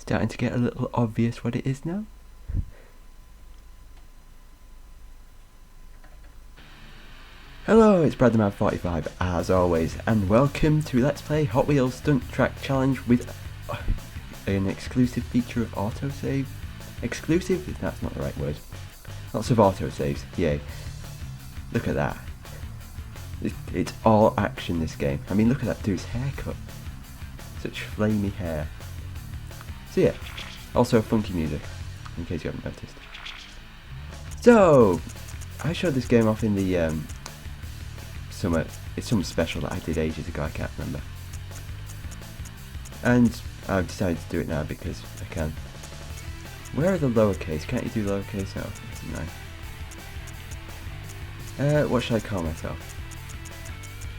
Starting to get a little obvious what it is now. Hello, it's BradTheMan45 as always, and welcome to Let's Play Hot Wheels Stunt Track Challenge with an exclusive feature of autosave. Exclusive? That's not the right word. Lots of autosaves, yay. Look at that. It's all action, this game. I mean, look at that dude's haircut. Such flamey hair. So yeah, also funky music, in case you haven't noticed. So, I showed this game off in the it's something special that I did ages ago, I can't remember. And I've decided to do it now because I can. Where are the lowercase? Can't you do lowercase? Oh, no. What should I call myself?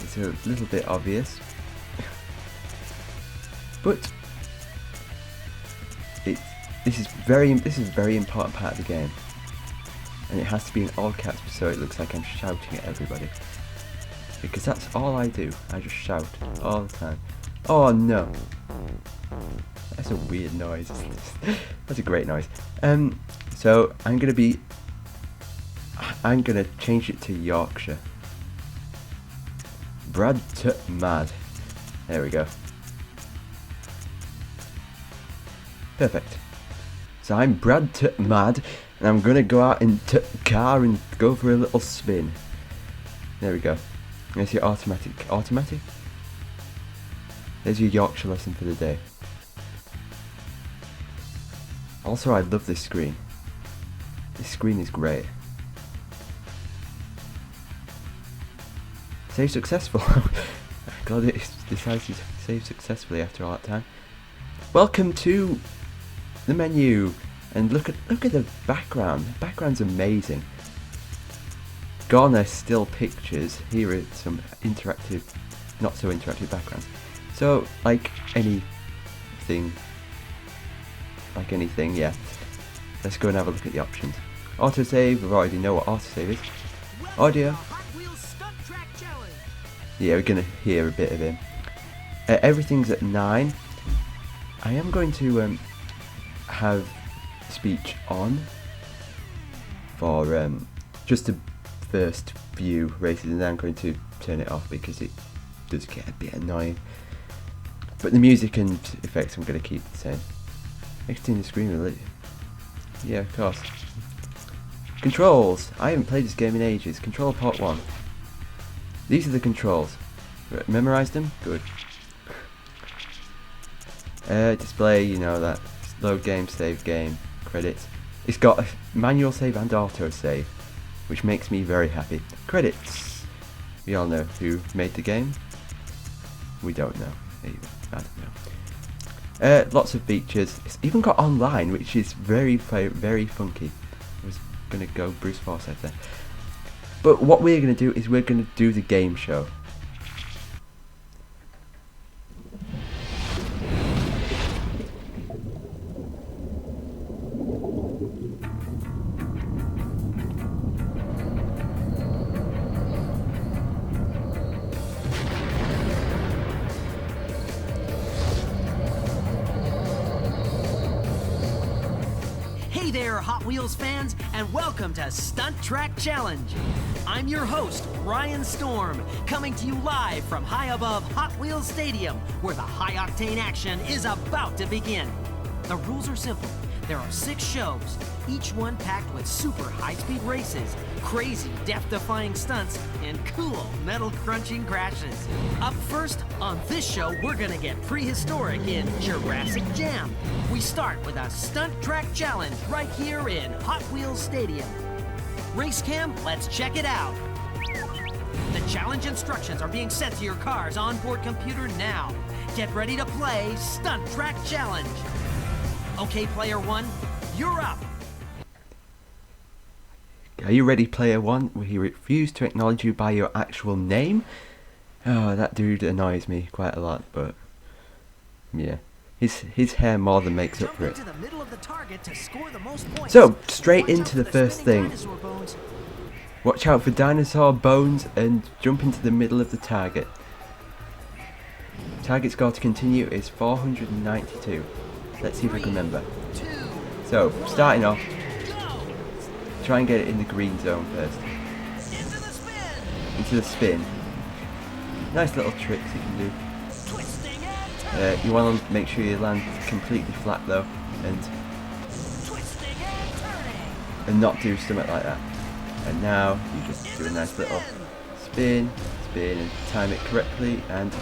It's a little bit obvious. But this is a very important part of the game, and it has to be in all caps so it looks like I'm shouting at everybody, because that's all I do. I just shout all the time. Oh no, that's a weird noise. That's a great noise. So I'm gonna change it to Yorkshire. Brad to mad. There we go. Perfect. So I'm Brad to mad, and I'm gonna go out into car and go for a little spin. There we go. There's your automatic. There's your Yorkshire lesson for the day. Also, I love this screen. This screen is great. Save successful. Glad it decided to save successfully after all that time. Welcome to the menu, and look at the background. The background's amazing. Gone are still pictures. Here are some interactive, not so interactive backgrounds. So like anything, yeah. Let's go and have a look at the options. Autosave, we already know what autosave is. Audio. Yeah, we're gonna hear a bit of him. Everything's at 9. I am going to have speech on for just the first few races, and then I'm going to turn it off because it does get a bit annoying. But the music and effects I'm going to keep the same. Exiting the screen with it. Yeah, of course. Controls. I haven't played this game in ages. Control part 1. These are the controls. Memorized them? Good. Display, you know that. Load game, save game, credits. It's got a manual save and auto save, which makes me very happy. Credits. We all know who made the game. We don't know. I don't know. Lots of features. It's even got online, which is very funky. I was gonna go Bruce Forsyth there. But what we're gonna do is we're gonna do the game show. Hey there, Hot Wheels fans, and welcome to Stunt Track Challenge. I'm your host, Ryan Storm, coming to you live from high above Hot Wheels Stadium, where the high-octane action is about to begin. The rules are simple. There are 6 shows, each one packed with super high-speed races, crazy death-defying stunts, and cool metal-crunching crashes. Up first, on this show, we're gonna get prehistoric in Jurassic Jam. We start with a Stunt Track Challenge right here in Hot Wheels Stadium. Race cam, let's check it out. The Challenge instructions are being sent to your car's onboard computer now. Get ready to play Stunt Track Challenge. Okay, player one, you're up. Are you ready, player one? He refused to acknowledge you by your actual name? Oh, that dude annoys me quite a lot, but yeah. His hair more than makes up for it. So, straight into the first thing. Watch out for dinosaur bones and jump into the middle of the target. Target score to continue is 492. Let's see if I can remember. So, starting off, try and get it in the green zone first. Into the spin. Nice little tricks you can do. You want to make sure you land completely flat though, and not do something like that. And now you just do a nice little spin, and time it correctly, and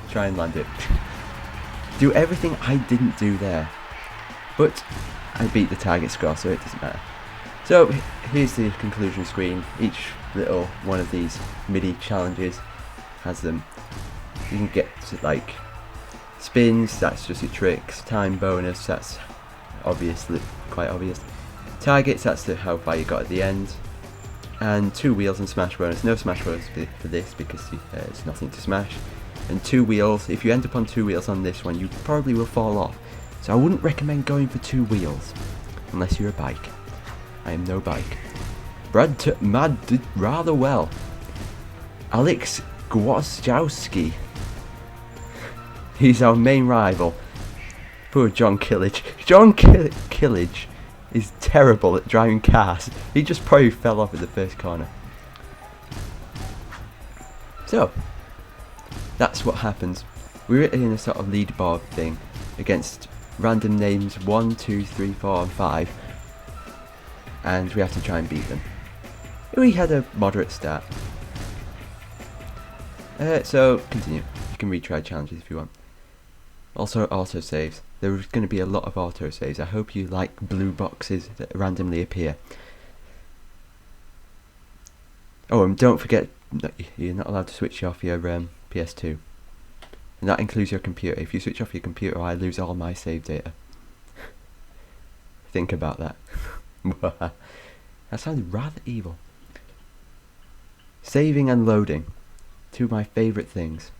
try and land it. Do everything I didn't do there, but I beat the target score, so it doesn't matter. So here's the conclusion screen. Each little one of these MIDI challenges has them. You can get to like spins, that's just your tricks. Time bonus, that's obviously quite obvious. Targets, that's how far you got at the end. And 2 wheels and smash bonus. No smash bonus for this because it's nothing to smash. And 2 wheels, if you end up on 2 wheels on this one, you probably will fall off. So I wouldn't recommend going for 2 wheels unless you're a bike. I am no bike. Mad did rather well. Alex Gwozdowski. He's our main rival. Poor John Killage. John Killage is terrible at driving cars. He just probably fell off at the first corner. So, that's what happens. We're in a sort of leaderboard thing against random names 1, 2, 3, 4 and 5. And we have to try and beat them. We had a moderate start. So, continue. You can retry challenges if you want. Also, autosaves. There's going to be a lot of autosaves. I hope you like blue boxes that randomly appear. Oh, and don't forget, you're not allowed to switch off your PS2. And that includes your computer. If you switch off your computer, I lose all my save data. Think about that. That sounded rather evil. Saving and loading. 2 of my favourite things.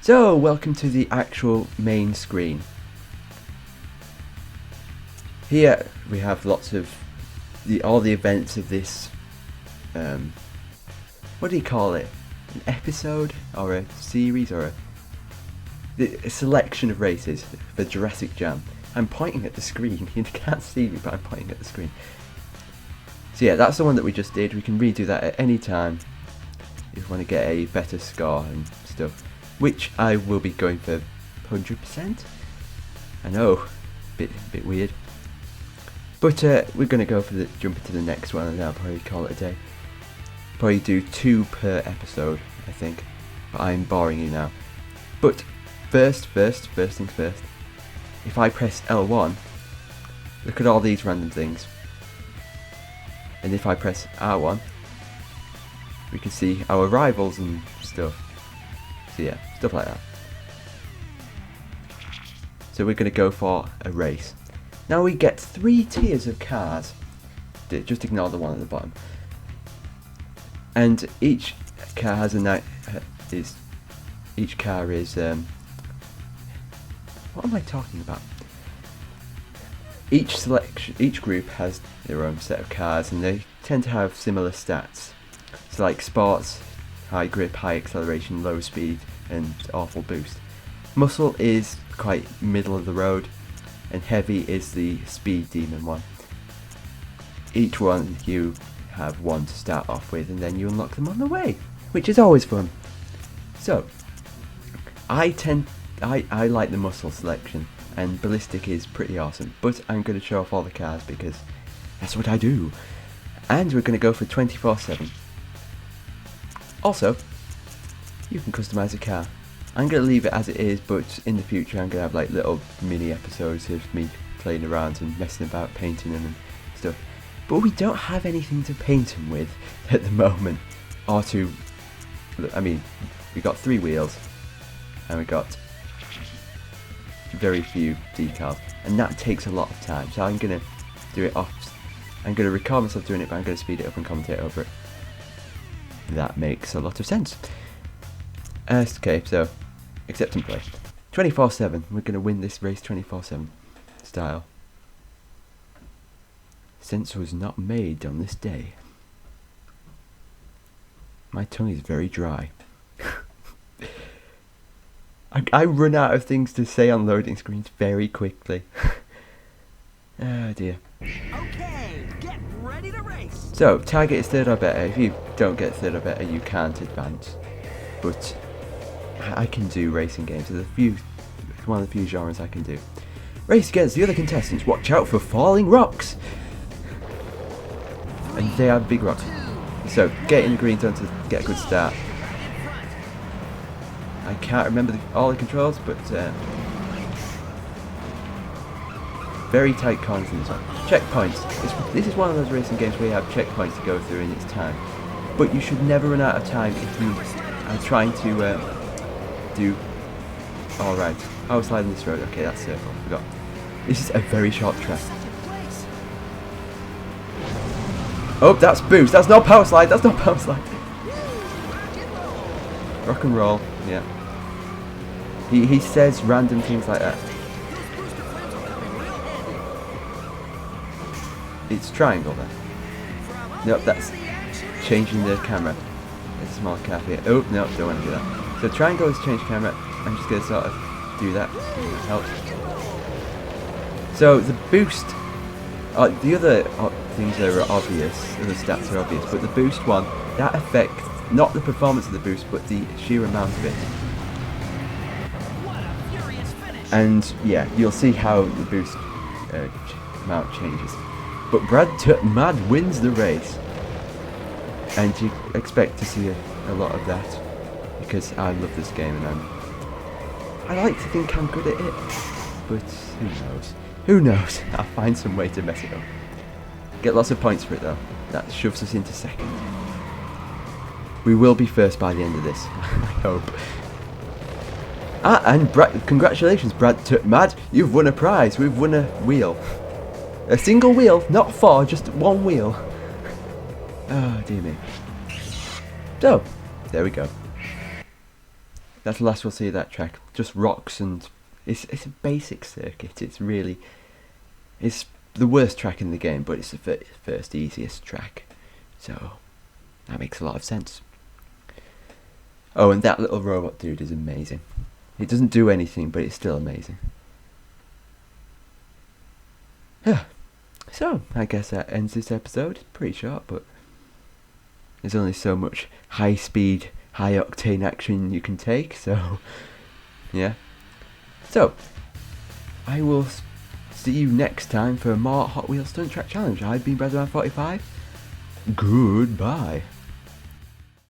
So, welcome to the actual main screen. Here we have lots of all the events of this, what do you call it? An episode or a series or a selection of races for Jurassic Jam. I'm pointing at the screen. You can't see me, but I'm pointing at the screen. So yeah, that's the one that we just did. We can redo that at any time if you want to get a better score and stuff. Which I will be going for 100%. I know, bit weird. But we're going to go for jump into the next one and I'll probably call it a day. Probably do 2 per episode, I think. But I'm boring you now. But first things first. If I press L1, look at all these random things. And if I press R1, we can see our rivals and stuff. So yeah, stuff like that. So we're going to go for a race. Now we get 3 tiers of cars. Just ignore the one at the bottom. And each car has each car is what am I talking about? Each group has their own set of cars and they tend to have similar stats. So like sports, high grip, high acceleration, low speed and awful boost. Muscle is quite middle of the road and heavy is the speed demon one. Each one you have 1 to start off with and then you unlock them on the way, which is always fun. So I like the muscle selection and ballistic is pretty awesome, but I'm going to show off all the cars because that's what I do. And we're going to go for 24/7. Also, you can customise a car. I'm going to leave it as it is, but in the future I'm going to have like little mini episodes of me playing around and messing about, painting them and stuff. but we don't have anything to paint him with at the moment. Or to, I mean, we got 3 wheels, and we got very few decals, and that takes a lot of time. So I'm gonna do it off. I'm gonna record myself doing it, but I'm gonna speed it up and commentate over it. That makes a lot of sense. Okay, so accept and play. 24/7. We're gonna win this race 24/7 style. Sense was not made on this day. My tongue is very dry. I run out of things to say on loading screens very quickly. Oh dear. Okay, get ready to race. So, target is 3rd or better. If you don't get 3rd or better, you can't advance. But I can do racing games. It's one of the few genres I can do. Race against the other contestants. Watch out for falling rocks. And they are big rocks. So, get in the green zone to get a good start. I can't remember all the controls, but very tight corners in this one. Checkpoints. This is one of those racing games where you have checkpoints to go through in its time. But you should never run out of time if you are trying to do... Alright. I was sliding this road. Okay, that's circle. Forgot. This is a very short track. Oh, that's boost. That's not power slide. That's not power slide. Rock and roll. Yeah. He says random things like that. It's triangle then. Nope, that's changing the camera. There's a small cap here. Oh, no, don't want to do that. So triangle is change camera. I'm just going to sort of do that. Help. So the boost, the other things that are obvious, the stats are obvious, but the boost one, that affects not the performance of the boost, but the sheer amount of it. And yeah, you'll see how the boost amount changes. But Brad Mad wins the race, and you expect to see a lot of that because I love this game and I like to think I'm good at it, but who knows? Who knows? I'll find some way to mess it up. Get lots of points for it though. That shoves us into 2nd. We will be 1st by the end of this, I hope. And congratulations, Brad Mad, you've won a prize. We've won a wheel. A single wheel, not 4, just 1 wheel. Oh, dear me. So, there we go. That's the last we'll see of that track. Just rocks and... It's a basic circuit. It's the worst track in the game, but it's the first easiest track. So, that makes a lot of sense. Oh, and that little robot dude is amazing. It doesn't do anything, but it's still amazing. Yeah. So, I guess that ends this episode. Pretty short, but there's only so much high-speed, high-octane action you can take, so... Yeah. So, I will see you next time for more Hot Wheels Stunt Track Challenge. I've been Brotherman45. Goodbye.